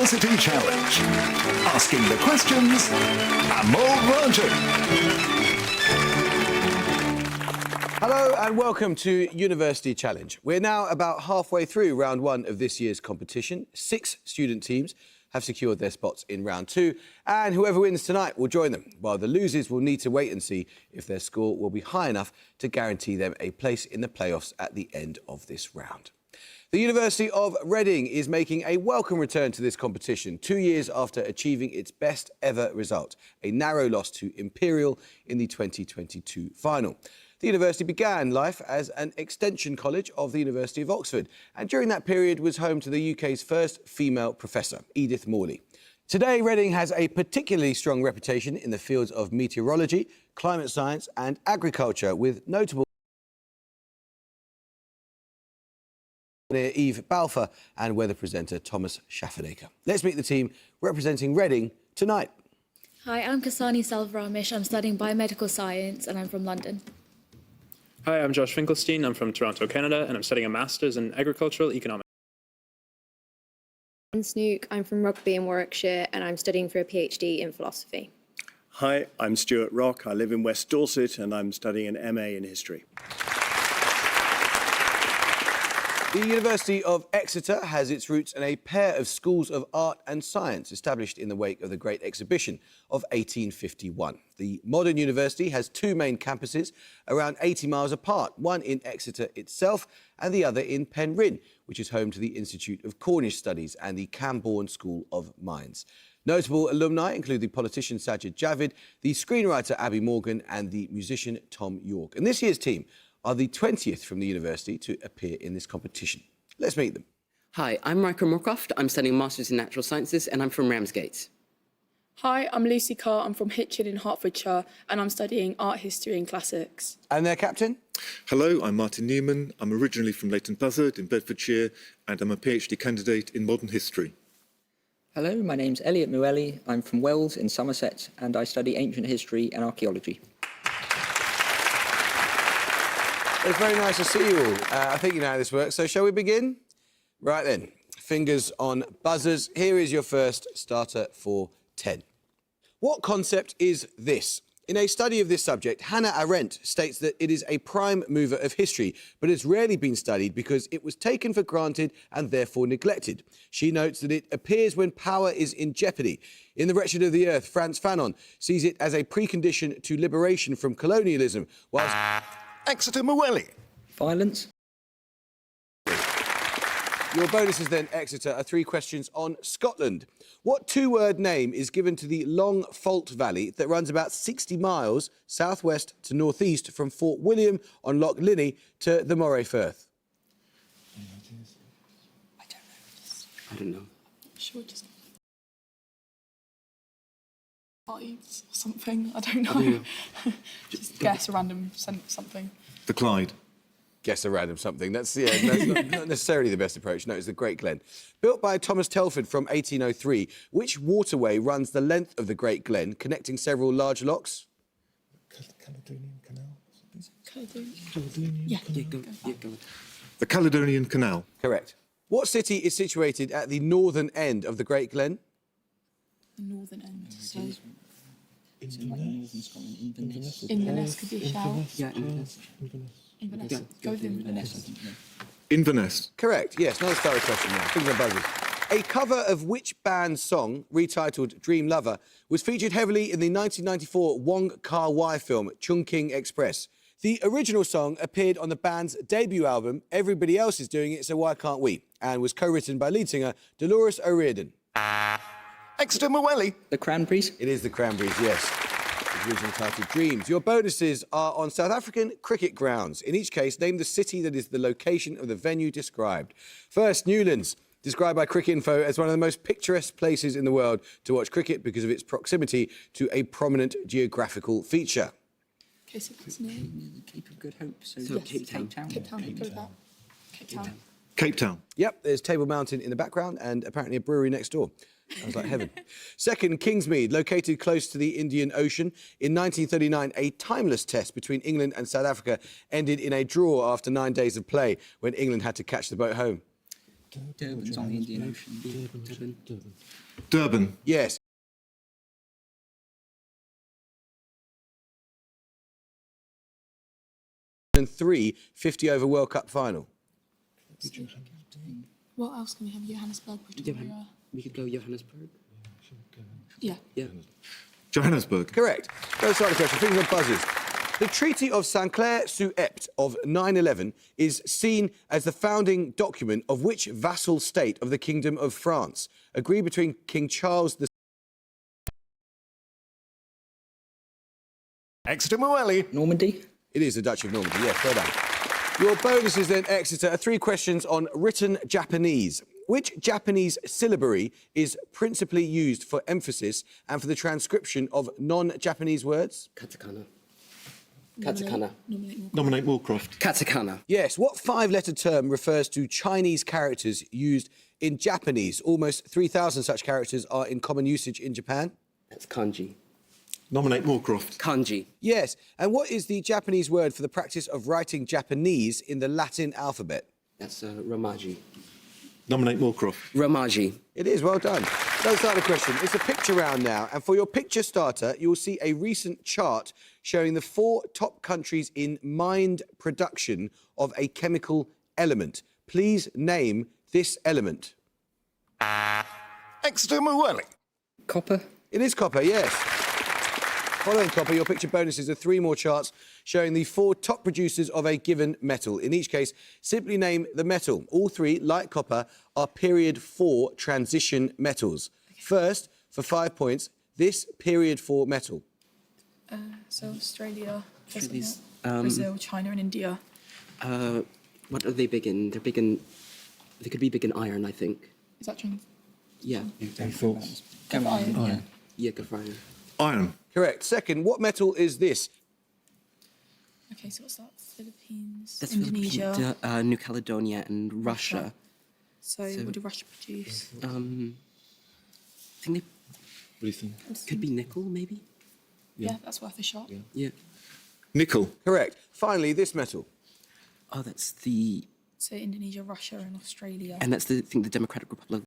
University Challenge. Asking the questions, Amol Rajan. Hello and welcome to University Challenge. We're now about halfway through round one of this year's competition. 6 student teams have secured their spots in round 2, and whoever wins tonight will join them, while the losers will need to wait and see if their score will be high enough to guarantee them a place in the playoffs at the end of this round. The University of Reading is making a welcome return to this competition 2 years after achieving its best ever result, a narrow loss to Imperial in the 2022 final. The university began life as an extension college of the University of Oxford, and during that period was home to the UK's first female professor, Edith Morley. Today, Reading has a particularly strong reputation in the fields of meteorology, climate science and agriculture, with notable Eve Balfour and weather presenter Thomas Schaffernaker. Let's meet the team representing Reading tonight. Hi, I'm Kasani Salvaramish. I'm studying biomedical science and I'm from London. Hi, I'm Josh Finkelstein. I'm from Toronto, Canada, and I'm studying a Masters in Agricultural Economics. I'm Snook. I'm from Rugby in Warwickshire, and I'm studying for a PhD in philosophy. Hi, I'm Stuart Rock. I live in West Dorset, and I'm studying an MA in history. The University of Exeter has its roots in a pair of schools of art and science established in the wake of the Great Exhibition of 1851. The modern university has 2 main campuses around 80 miles apart, one in Exeter itself and the other in Penryn, which is home to the Institute of Cornish Studies and the Camborne School of Mines. Notable alumni include the politician Sajid Javid, the screenwriter Abby Morgan and the musician Tom York. And this year's team are the 20th from the university to appear in this competition. Let's meet them. Hi, I'm Michael Moorcroft. I'm studying Masters in Natural Sciences and I'm from Ramsgate. Hi, I'm Lucy Carr. I'm from Hitchin in Hertfordshire and I'm studying art history and classics. And their captain? Hello, I'm Martin Newman. I'm originally from Leighton Buzzard in Bedfordshire and I'm a PhD candidate in modern history. Hello, my name's Elliot Muelli. I'm from Wells in Somerset and I study ancient history and archaeology. It's very nice to see you all. I think you know how this works, so shall we begin? Right then, fingers on buzzers. Here is your first starter for 10. What concept is this? In a study of this subject, Hannah Arendt states that it is a prime mover of history, but it's rarely been studied because it was taken for granted and therefore neglected. She notes that it appears when power is in jeopardy. In The Wretched of the Earth, Frantz Fanon sees it as a precondition to liberation from colonialism, whilst Exeter Muelli. Violence. Your bonuses then, Exeter, are 3 questions on Scotland. What 2-word name is given to the long fault valley that runs about 60 miles southwest to northeast from Fort William on Loch Linney to the Moray Firth? I don't know. Sure, just Clydes or something. I don't know. Just guess a random something. The Clyde. Guess a random something. That's not necessarily the best approach. No, it's the Great Glen. Built by Thomas Telford from 1803, which waterway runs the length of the Great Glen, connecting several large lochs? Caledonian Canal. Caledonian? Yeah. Go on. The Caledonian Canal. Correct. What city is situated at the northern end of the Great Glen? The northern end. So Inverness. Inverness could be a shout. Yeah, Inverness. Inverness. Yeah. Go with Inverness. Inverness. Correct. Yes, another starter question now. Fingers on buzzers. A cover of which band's song, retitled Dream Lover, was featured heavily in the 1994 Wong Kar-wai film Chungking Express? The original song appeared on the band's debut album, Everybody Else Is Doing It, So Why Can't We? And was co-written by lead singer Dolores O'Riordan. Exeter Muelli. The Cranberries. It is the Cranberries, yes. The original title, Dreams. Your bonuses are on South African cricket grounds. In each case, name the city that is the location of the venue described. First, Newlands, described by Cricinfo as one of the most picturesque places in the world to watch cricket because of its proximity to a prominent geographical feature. Okay, so that's near. Cape of Good Hope. So Yes. Cape Town. Cape Town. Go with that. Cape Town. Cape Town. Yep, there's Table Mountain in the background and apparently a brewery next door. Sounds like heaven. Second, Kingsmead, located close to the Indian Ocean. In 1939, a timeless test between England and South Africa ended in a draw after 9 days of play when England had to catch the boat home. Durban's on the Indian Ocean. Durban. Durban. Yes. And 50 over World Cup final. What else can we have? Johannesburg, Pretoria. We could go Johannesburg. Yeah. Yeah. Johannesburg. Correct. Let's start the question. Fingers on buzzers. The Treaty of Saint-Clair-sous-Epte of 9/11 is seen as the founding document of which vassal state of the Kingdom of France, agreed between King Charles II. Exeter Moelli. Normandy? It is the Duchy of Normandy, yes, well done. Your bonuses then, Exeter, are 3 questions on written Japanese. Which Japanese syllabary is principally used for emphasis and for the transcription of non-Japanese words? Katakana. Katakana. Nominate Moorcroft. Katakana. Yes. What 5-letter term refers to Chinese characters used in Japanese? Almost 3,000 such characters are in common usage in Japan. That's kanji. Nominate Moorcroft. Kanji. Yes. And what is the Japanese word for the practice of writing Japanese in the Latin alphabet? That's Romaji. Nominate Moorcroft. Romaji. It is, well done. Let's start the question. It's a picture round now, and for your picture starter, you'll see a recent chart showing the 4 top countries in mined production of a chemical element. Please name this element. Exeter Moelli. Copper? It is copper, yes. Following copper, your picture bonuses are 3 more charts showing the 4 top producers of a given metal. In each case, simply name the metal. All 3, like copper, are period 4 transition metals. First, for 5 points, this period 4 metal. So Australia, Australia's, Brazil, China, and India. What are they big in? They're big in. They could be big in iron, I think. Is that true? Yeah. Iron. Yeah, good for iron. Iron. Correct. Second, what metal is this? Okay, so what's that? Philippines, That's Indonesia. Philippines, New Caledonia, and Russia. So what do Russia produce? I think they What do you think? could be nickel, maybe. Yeah, that's worth a shot. Yeah. Nickel. Correct. Finally, this metal. Oh, that's the. So Indonesia, Russia, and Australia. And that's the. I think the Democratic Republic.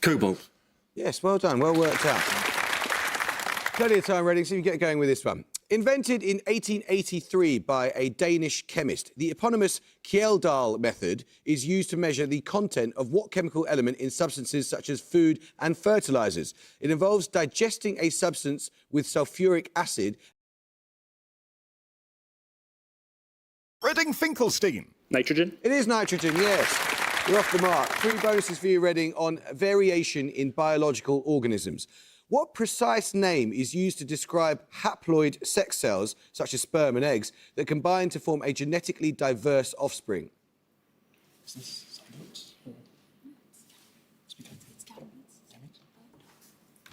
Cobalt. Yes, well done. Well worked out. Plenty of time, Reading, so you get going with this one. Invented in 1883 by a Danish chemist, the eponymous Kjeldahl method is used to measure the content of what chemical element in substances such as food and fertilizers. It involves digesting a substance with sulfuric acid. Reading Finkelstein. Nitrogen. It is nitrogen, yes. You're off the mark. 3 bonuses for you, Reading, on variation in biological organisms. What precise name is used to describe haploid sex cells, such as sperm and eggs, that combine to form a genetically diverse offspring? Is this zygotes?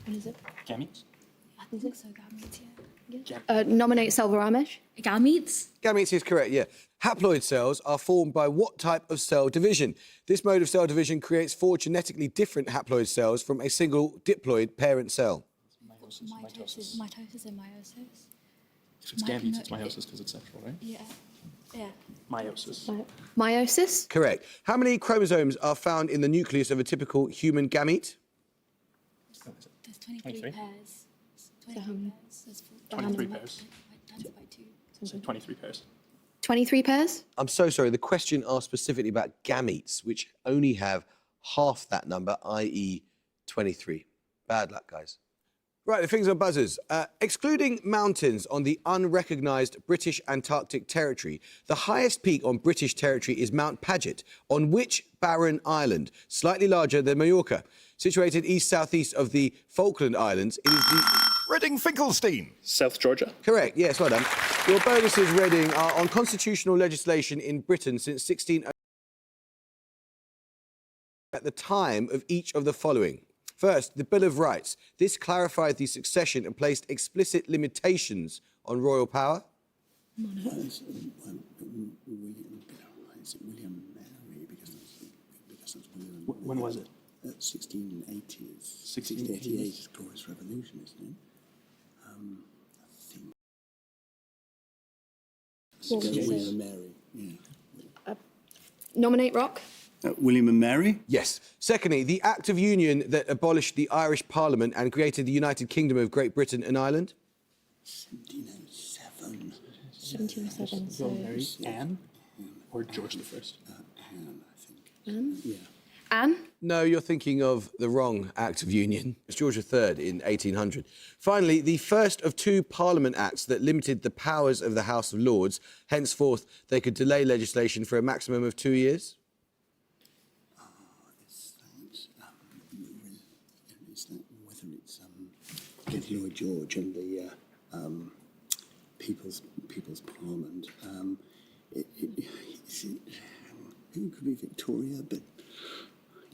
What is it? Gametes? I think so, gametes, Nominate Selva-Ramesh. Gametes? Gametes is correct, yeah. Haploid cells are formed by what type of cell division? This mode of cell division creates 4 genetically different haploid cells from a single diploid parent cell. Mitosis and meiosis. If it's gametes, it's meiosis because it's sexual, right? Yeah. Meiosis. Meiosis. Correct. How many chromosomes are found in the nucleus of a typical human gamete? There's 23 pairs. 23 There's 23 pairs. Times by 2. So 23 pairs. 23 pairs. I'm so sorry, the question asked specifically about gametes, which only have half that number, i.e. 23. Bad luck, guys. Right, the fingers on buzzers. Excluding mountains on the unrecognised British Antarctic territory, the highest peak on British territory is Mount Paget, on which barren island, slightly larger than Mallorca. Situated east-southeast of the Falkland Islands, it is the... Reading Finkelstein. South Georgia. Correct, yes, well done. Your bonuses, Reading, are on constitutional legislation in Britain since 16... at the time of each of the following. First, the Bill of Rights. This clarified the succession and placed explicit limitations on royal power. Is it William Mary? Because it's William. When was it? 1680s. 1688 is Glorious Revolution, isn't it? I think. What would you William say? and Mary. Yeah. Nominate Rock. William and Mary? Yes. Secondly, the Act of Union that abolished the Irish Parliament and created the United Kingdom of Great Britain and Ireland. 1707. 1707. Will Mary, Anne, or George I? Anne, I think. Anne? Yeah. Anne? No, you're thinking of the wrong Act of Union. It's George III in 1800. Finally, the first of two Parliament Acts that limited the powers of the House of Lords. Henceforth, they could delay legislation for a maximum of 2 years. Whether it's Lloyd George and the People's Parliament. Who could be Victoria? But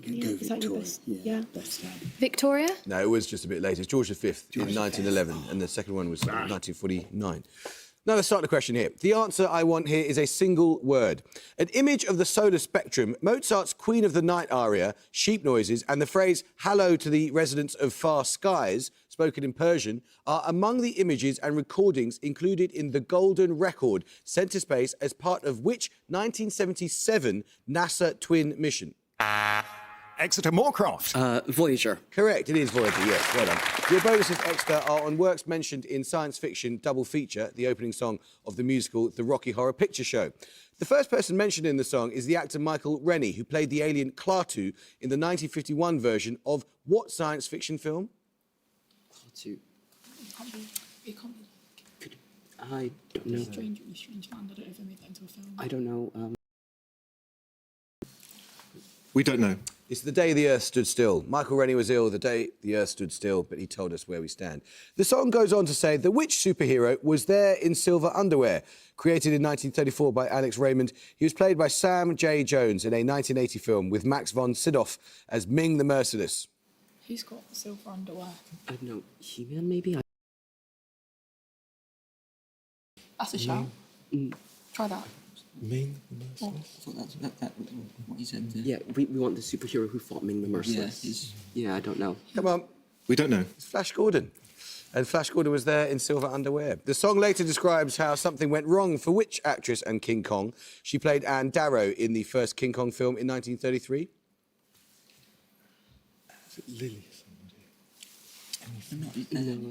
Yeah, go is that your Victoria. best? Yeah, Yeah. best stab. Victoria? No, it was just a bit later. It's George V George in V. 1911, and the second one was 1949. Now, let's start the question here. The answer I want here is a single word. An image of the solar spectrum, Mozart's Queen of the Night aria, sheep noises, and the phrase, "Hallo to the residents of far skies," spoken in Persian, are among the images and recordings included in the Golden Record, sent to space as part of which 1977 NASA twin mission? Exeter Moorcroft. Voyager. Correct, it is Voyager, yes, well done. Your bonuses, Exeter, are on works mentioned in science fiction double feature, the opening song of the musical The Rocky Horror Picture Show. The first person mentioned in the song is the actor Michael Rennie, who played the alien Klaatu in the 1951 version of what science fiction film? Klaatu. It can't be I don't know. strange man that ever made that into a film. I don't know. We don't know. It's The Day the Earth Stood Still. Michael Rennie was ill the day the Earth stood still, but he told us where we stand. The song goes on to say that which superhero was there in silver underwear? Created in 1934 by Alex Raymond, he was played by Sam J. Jones in a 1980 film with Max von Sydow as Ming the Merciless. Who's got silver underwear? I don't know. He-Man, maybe? That's a shout. Try that. Ming I thought that's what he said. Yeah, we want the superhero who fought Ming the Merciless. Yeah, I don't know. Come on. We don't know. It's Flash Gordon. And Flash Gordon was there in silver underwear. The song later describes how something went wrong for which actress and King Kong? She played Anne Darrow in the first King Kong film in 1933. Is it Lily?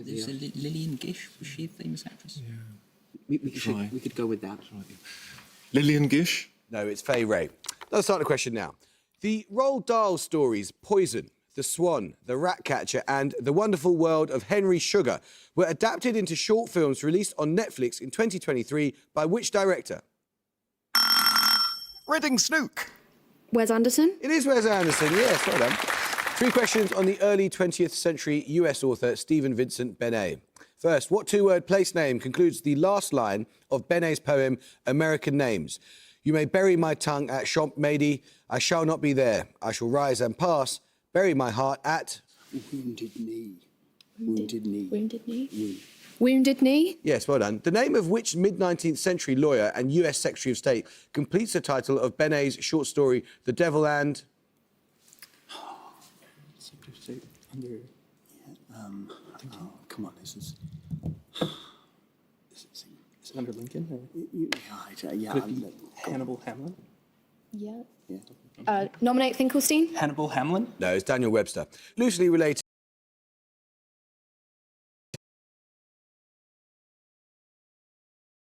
There's Lillian Gish. Was she a famous actress? Yeah. We could go with that. Lillian Gish? No, it's Fay Ray. Let's start the question now. The Roald Dahl stories Poison, The Swan, The Ratcatcher and The Wonderful World of Henry Sugar were adapted into short films released on Netflix in 2023 by which director? Reading Snook. Wes Anderson? It is Wes Anderson, yes, well done. 3 questions on the early 20th century US author Stephen Vincent Benet. First, what two-word place name concludes the last line of Benet's poem American Names? You may bury my tongue at Champ Mady, I shall not be there. I shall rise and pass, bury my heart at... Wounded Knee. Wounded Knee. Wounded Knee? Wounded Knee? Yes, well done. The name of which mid-19th century lawyer and US Secretary of State completes the title of Benet's short story The Devil and... Secretary of State under. Come on, this is. Is it under Lincoln? Or Yeah, could it be Hannibal Hamlin? Yeah. Nominate Finkelstein? Hannibal Hamlin? No, it's Daniel Webster. Loosely related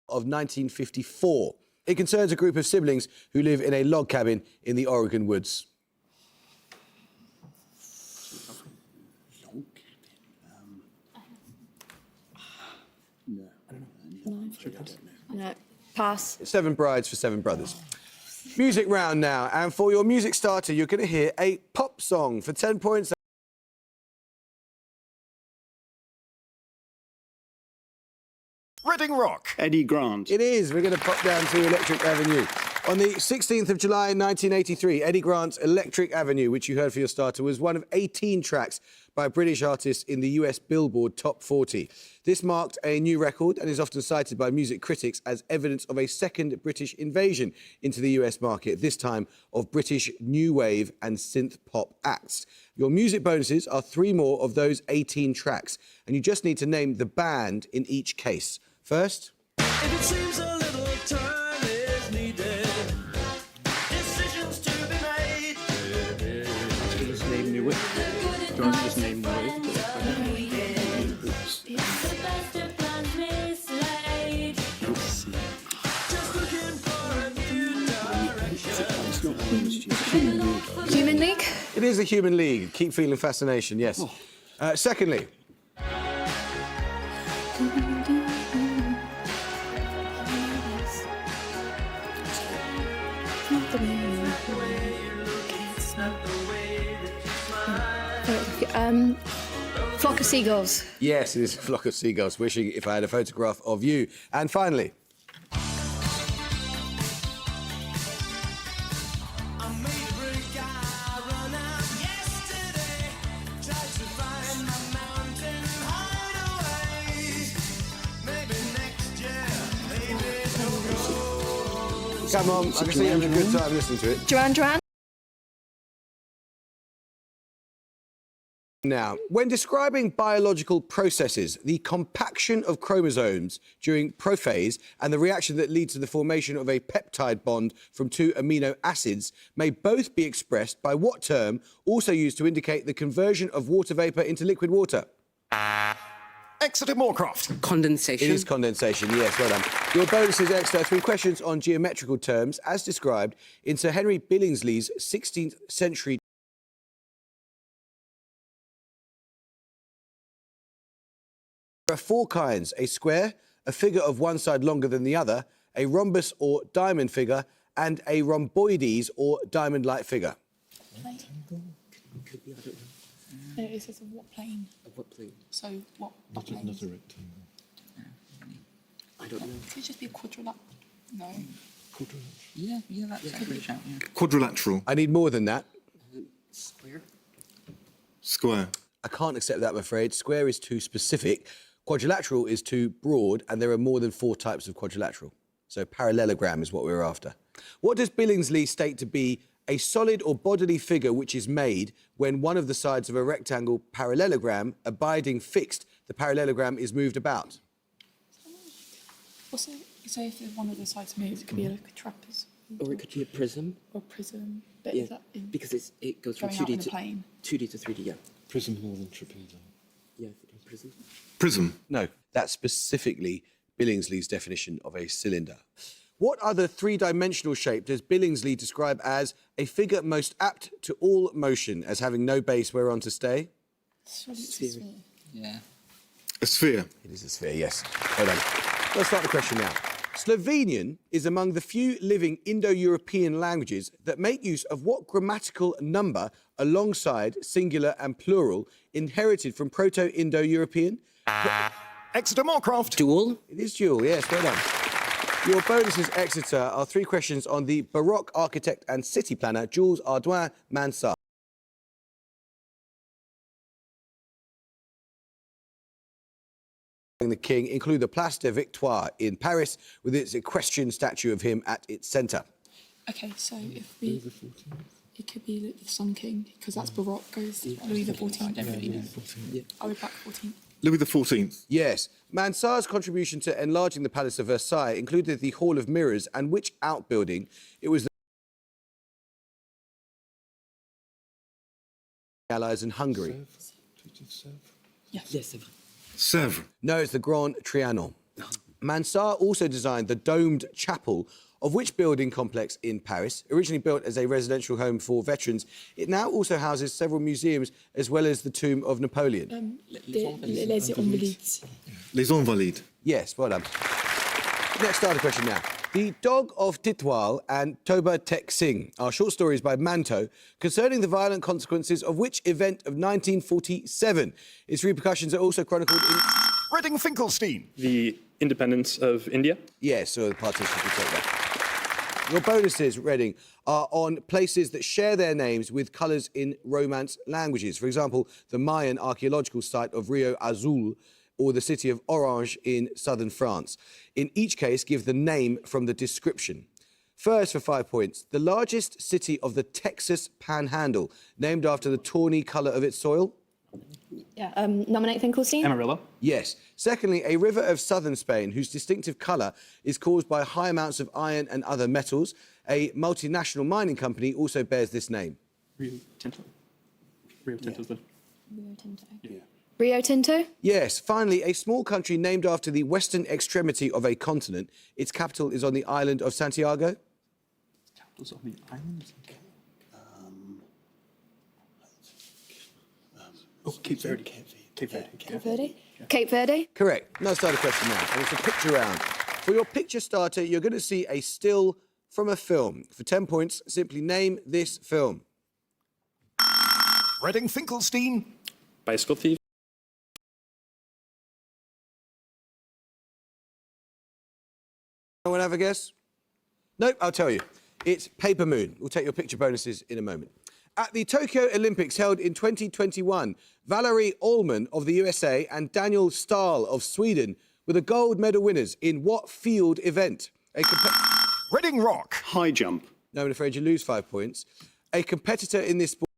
of 1954. It concerns a group of siblings who live in a log cabin in the Oregon woods. Log cabin. No. I don't know. No. Pass. 7 brides for 7 brothers. Music round now, and for your music starter, you're going to hear a pop song for 10 points. Reading Rock. Eddie Grant. It is. We're going to pop down to Electric Avenue. On the 16th of July 1983, Eddie Grant's Electric Avenue, which you heard for your starter, was one of 18 tracks by British artists in the US Billboard Top 40. This marked a new record and is often cited by music critics as evidence of a second British invasion into the US market, this time of British new wave and synth pop acts. Your music bonuses are 3 more of those 18 tracks, and you just need to name the band in each case. First... If it seems a little turn is needed. Decisions to be made. Should just name new wave. Do you want to just name new wave? Just looking for a new direction. Human League? It is a human league. Keep feeling fascination, yes. Secondly, Flock of seagulls. yes, it is a flock of seagulls wishing if I had a photograph of you. And finally, come on, I can see you're having a good time listening to it. Duran Duran? Now, when describing biological processes, the compaction of chromosomes during prophase and the reaction that leads to the formation of a peptide bond from two amino acids may both be expressed by what term, also used to indicate the conversion of water vapour into liquid water? Exeter Moorcroft. Condensation. It is condensation, yes, well done. Your bonus is extra. 3 questions on geometrical terms, as described in Sir Henry Billingsley's 16th century. There are 4 kinds: a square, a figure of one side longer than the other, a rhombus or diamond figure, and a rhomboides or diamond-like figure. Could be, I don't know. No, it says of what plane? Of what plane? So what plane? Not a rectangle. I don't know. Could it just be a quadrilateral? No. Yeah, that's a good shout, yeah. Quadrilateral. I need more than that. Square. Square. I can't accept that, I'm afraid. Square is too specific. Quadrilateral is too broad, and there are more than 4 types of quadrilateral. So parallelogram is what we're after. What does Billingsley state to be a solid or bodily figure which is made when one of the sides of a rectangle parallelogram, abiding fixed, the parallelogram is moved about? What's it? So if one of the sides moves, it could be like a trapeze. Or it could be a prism. Or prism. But Yeah, is that in because it goes from going out 2D in a to plane? 2D to 3D. Yeah. Prism more than trapeze. Yeah, prism. Prism. No, that's specifically Billingsley's definition of a cylinder. What other 3-dimensional shape does Billingsley describe as a figure most apt to all motion, as having no base whereon to stay? Sphere. Yeah. A sphere. It is a sphere, yes. Well done. Let's start the question now. Slovenian is among the few living Indo-European languages that make use of what grammatical number alongside singular and plural inherited from Proto-Indo-European? Exeter Moorcroft. Dual. It is dual, yes, well done. Your bonuses, Exeter, are 3 questions on the Baroque architect and city planner Jules Ardouin Mansart. The King include the Place de Victoire in Paris, with its equestrian statue of him at its centre. Okay, so if we... It could be the Sun King, because that's Baroque, goes Louis XIV. Definitely know. Yeah. I would back 14. Louis XIV. Yes. Mansart's contribution to enlarging the Palace of Versailles included the Hall of Mirrors, and which outbuilding? It was the Allies in Hungary. Yes. Yes. Sèvres. No, it's the Grand Trianon. Mansart also designed the domed chapel of which building complex in Paris? Originally built as a residential home for veterans, it now also houses several museums as well as the tomb of Napoleon. Les Invalides. Les Invalides. Yes, well done. Next starter question now. The Dog of Titwal and Toba Tek Singh are short stories by Manto concerning the violent consequences of which event of 1947? Its repercussions are also chronicled in... Reading Finkelstein. The independence of India. Yes, so the participants will take that. Your bonuses, Reading, are on places that share their names with colours in Romance languages. For example, the Mayan archaeological site of Rio Azul or the city of Orange in southern France. In each case, give the name from the description. First, for 5 points, the largest city of the Texas Panhandle, named after the tawny colour of its soil. Yeah. Nominate Finkelstein. Amarillo. Yes. Secondly, a river of southern Spain whose distinctive colour is caused by high amounts of iron and other metals. A multinational mining company also bears this name. Rio Tinto. Rio Tinto's the... Rio Tinto. Yeah. Rio Tinto? Yes. Finally, a small country named after the western extremity of a continent. Its capital is on the island of Santiago. Capitals on the islands. Cape Verde. Cape Verde. Cape Verde. Cape Verde. Correct. Now start a question now, and it's a picture round. For your picture starter, you're going to see a still from a film. For 10 points, simply name this film. Reading Finkelstein. Bicycle thief. Anyone have a guess? Nope, I'll tell you. It's Paper Moon. We'll take your picture bonuses in a moment. At the Tokyo Olympics held in 2021, Valerie Allman of the USA and Daniel Stahl of Sweden were the gold medal winners in what field event? Reading Rock. High jump. No, I'm afraid you lose 5 points. A competitor in this sport.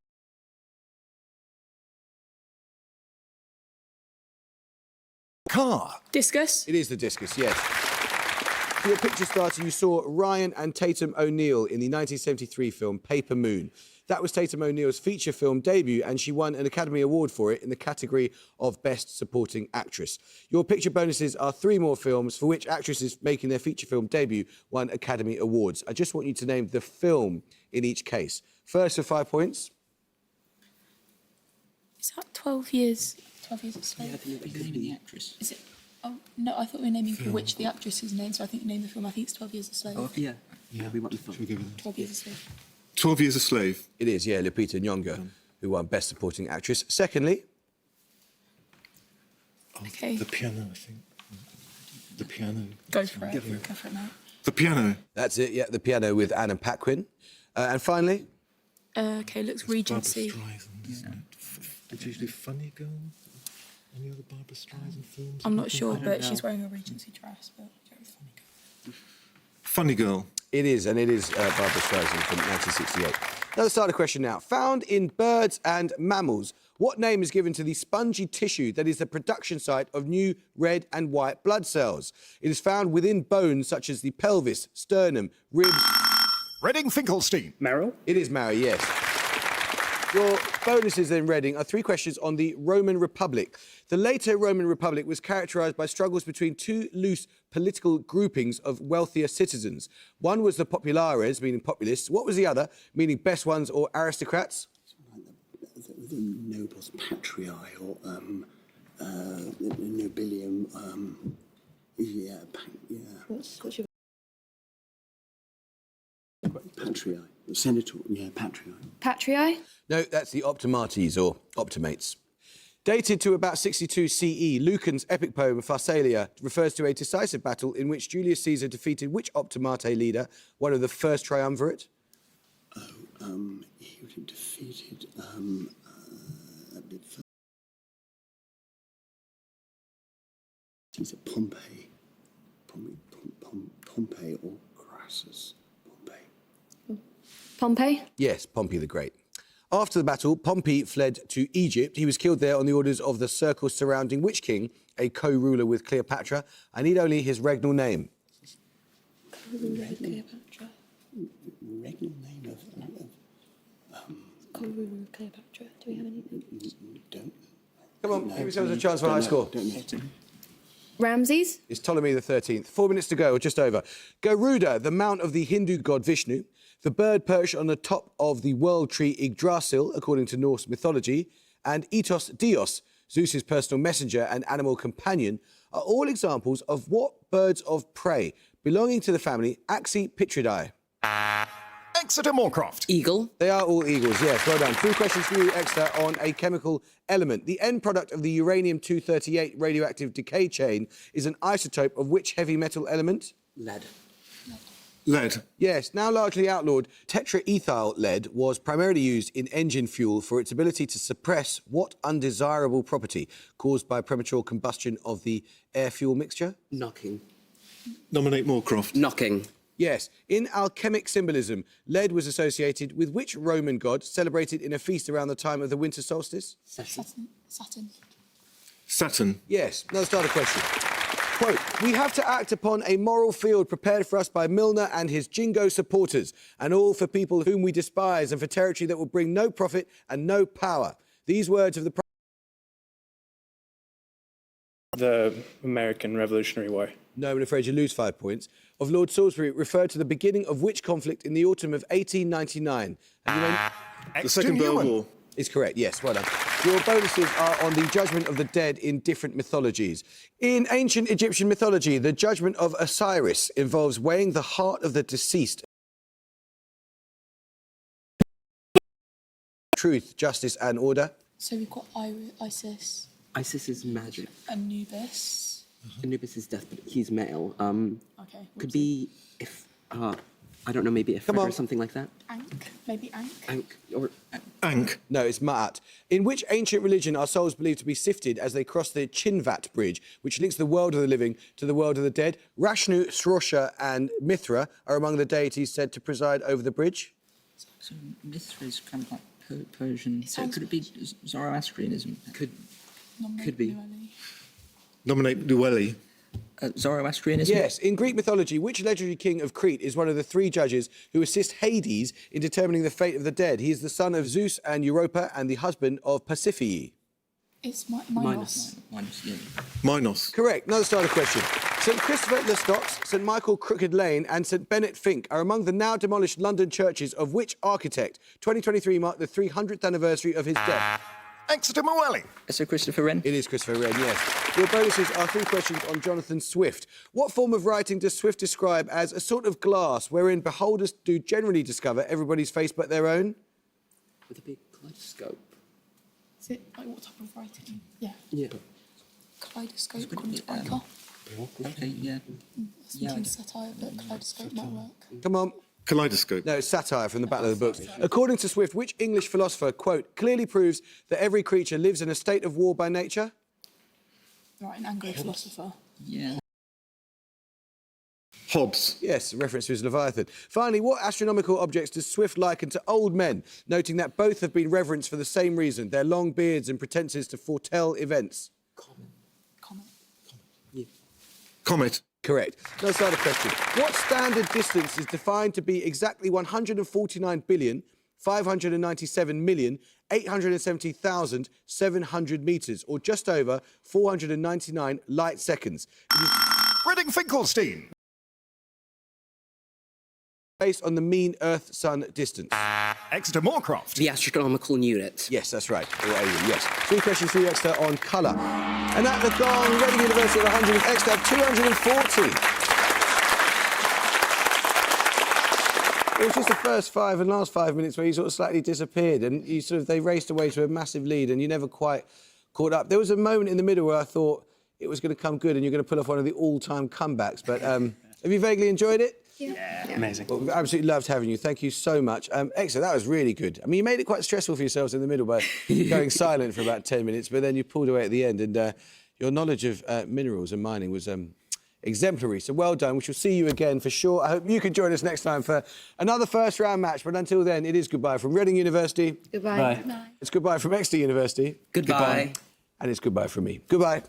Car. Discus? It is the discus, yes. For your picture starter, you saw Ryan and Tatum O'Neill in the 1973 film Paper Moon. That was Tatum O'Neill's feature film debut, and she won an Academy Award for it in the category of Best Supporting Actress. Your picture bonuses are 3 more films for which actresses making their feature film debut won Academy Awards. I just want you to name the film in each case. First for 5 points. Is that 12 years? 12 years a slave? Yeah, I think you're naming the actress. Is it? Oh, no, I thought we were naming for which the actress is named, so I think you named the film. I think it's 12 Years a Slave. Oh, yeah. Yeah, we want the film. 12 Years a Slave. 12 Years a Slave. It is, yeah, Lupita Nyong'o, who won Best Supporting Actress. Secondly, Okay. The piano, I think. The piano. Go for it. Go for it now. The piano. that's it, yeah, The Piano with Anne Paquin. And finally, Okay, looks Regency. Barbra Streisand, isn't it? Did you do Funny Girl? Any other Barbra Streisand films? I'm not sure, but she's wearing a Regency dress. But go with Funny Girl. Funny Girl. it is, and it is Barbra Streisand from 1968. Now, let's start a question now. Found in birds and mammals, what name is given to the spongy tissue that is the production site of new red and white blood cells? It is found within bones such as the pelvis, sternum, ribs. Reading Finkelstein. Marrow. It is marrow, yes. Your bonuses then, Reading, are 3 questions on the Roman Republic. The later Roman Republic was characterised by struggles between 2 loose political groupings of wealthier citizens. One was the populares, meaning populists. What was the other, meaning best ones or aristocrats? The nobles patriae or nobilium. What's your Patriae. Senator, patriae. Patriae? No, that's the optimates or optimates. Dated to about 62 CE, Lucan's epic poem Pharsalia refers to a decisive battle in which Julius Caesar defeated which optimate leader, one of the first triumvirate? He would have defeated a bit further. Is it Pompey? Pompey or Crassus? Pompey? Yes, Pompey the Great. After the battle, Pompey fled to Egypt. He was killed there on the orders of the circle surrounding which king, a co-ruler with Cleopatra? I need only his regnal name. Cleopatra. Regnal name of Co-ruler of Cleopatra. Do we have anything? Don't. Come on, give yourselves a chance for a high score. Ramses? It's Ptolemy XIII. 4 minutes to go, or just over. Garuda, the mount of the Hindu god Vishnu. The bird perched on the top of the world tree Yggdrasil, according to Norse mythology. And Etos Dios, Zeus's personal messenger and animal companion, are all examples of what birds of prey belonging to the family Accipitridae? Exeter Moorcroft. Eagle. They are all eagles, yes. Well done. 3 questions for you, Exeter, on a chemical element. The end product of the uranium-238 radioactive decay chain is an isotope of which heavy metal element? Lead. Lead. Yes, now largely outlawed, tetraethyl lead was primarily used in engine fuel for its ability to suppress what undesirable property caused by premature combustion of the air-fuel mixture? Knocking. Nominate Moorcroft. Knocking. Yes. In alchemic symbolism, lead was associated with which Roman god celebrated in a feast around the time of the winter solstice? Saturn. Saturn. Saturn. Yes. Now start a question. Quote, we have to act upon a moral field prepared for us by Milner and his Jingo supporters, and all for people whom we despise and for territory that will bring no profit and no power. These words of The American Revolutionary War. No, I'm afraid you lose 5 points. Of Lord Salisbury referred to the beginning of which conflict in the autumn of 1899? The Second World War. Is correct, yes, well done. Your bonuses are on the judgment of the dead in different mythologies. In ancient Egyptian mythology, the judgment of Osiris involves weighing the heart of the deceased. Truth, justice and order. So we've got Isis, Isis is magic. Anubis. Anubis is death, but he's male. Okay. Could be if, I don't know, maybe a or something like that. Ankh. Maybe Ankh. Ankh, or... Ankh. No, it's Ma'at. In which ancient religion are souls believed to be sifted as they cross the Chinvat Bridge, which links the world of the living to the world of the dead? Rashnu, Srosha and Mithra are among the deities said to preside over the bridge. So Mithra is kind of like Persian. So could it be Zoroastrianism? Could be. Nominate Llewellyn. Zoroastrianism? Yes. In Greek mythology, which legendary king of Crete is one of the 3 judges who assist Hades in determining the fate of the dead? He is the son of Zeus and Europa and the husband of Pasiphae. It's Minos. Minos, yeah. Minos. Correct. Another starter question. St Christopher Lescox, St Michael Crooked Lane and St Bennet Fink are among the now demolished London churches of which architect? 2023 marked the 300th anniversary of his death. Exeter Llewellyn. So Christopher Wren? It is Christopher Wren, yes. Your bonuses are 3 questions on Jonathan Swift. What form of writing does Swift describe as a sort of glass wherein beholders do generally discover everybody's face but their own? With a big kaleidoscope. Is it like what type of writing? Yeah. Yeah. Kaleidoscope, according to Breaker. Okay, yeah. Thinking satire, but kaleidoscope might work. Come on. Kaleidoscope. No, it's satire from the Battle of the Books. According to Swift, which English philosopher, quote, clearly proves that every creature lives in a state of war by nature? Right, an Anglo philosopher. Yeah. Hobbes. Yes, a reference to his Leviathan. Finally, what astronomical objects does Swift liken to old men, noting that both have been reverenced for the same reason, their long beards and pretenses to foretell events? Comet. Yeah. Comet. Correct. Let's start a question. What standard distance is defined to be exactly 149,597,870,700 metres, or just over 499 light seconds? Reading Finkelstein. Based on the mean Earth-Sun distance. Exeter Moorcroft. The astronomical unit. Yes, that's right. Or alien, yes. 3 questions for you, Exeter, on colour. And at the gong, Reading University at 100, Exeter have 240. It was just the first 5 and last 5 minutes where you sort of slightly disappeared and they raced away to a massive lead and you never quite caught up. There was a moment in the middle where I thought it was going to come good and you're going to pull off one of the all-time comebacks. But have you vaguely enjoyed it? Yeah. Amazing. Well, we've absolutely loved having you. Thank you so much. Exeter, that was really good. I mean, you made it quite stressful for yourselves in the middle by going silent for about 10 minutes, but then you pulled away at the end, and your knowledge of minerals and mining was exemplary. So well done. We shall see you again for sure. I hope you can join us next time for another first-round match, but until then, it is goodbye from Reading University. Goodbye. It's goodbye from Exeter University. Goodbye. And it's goodbye from me. Goodbye.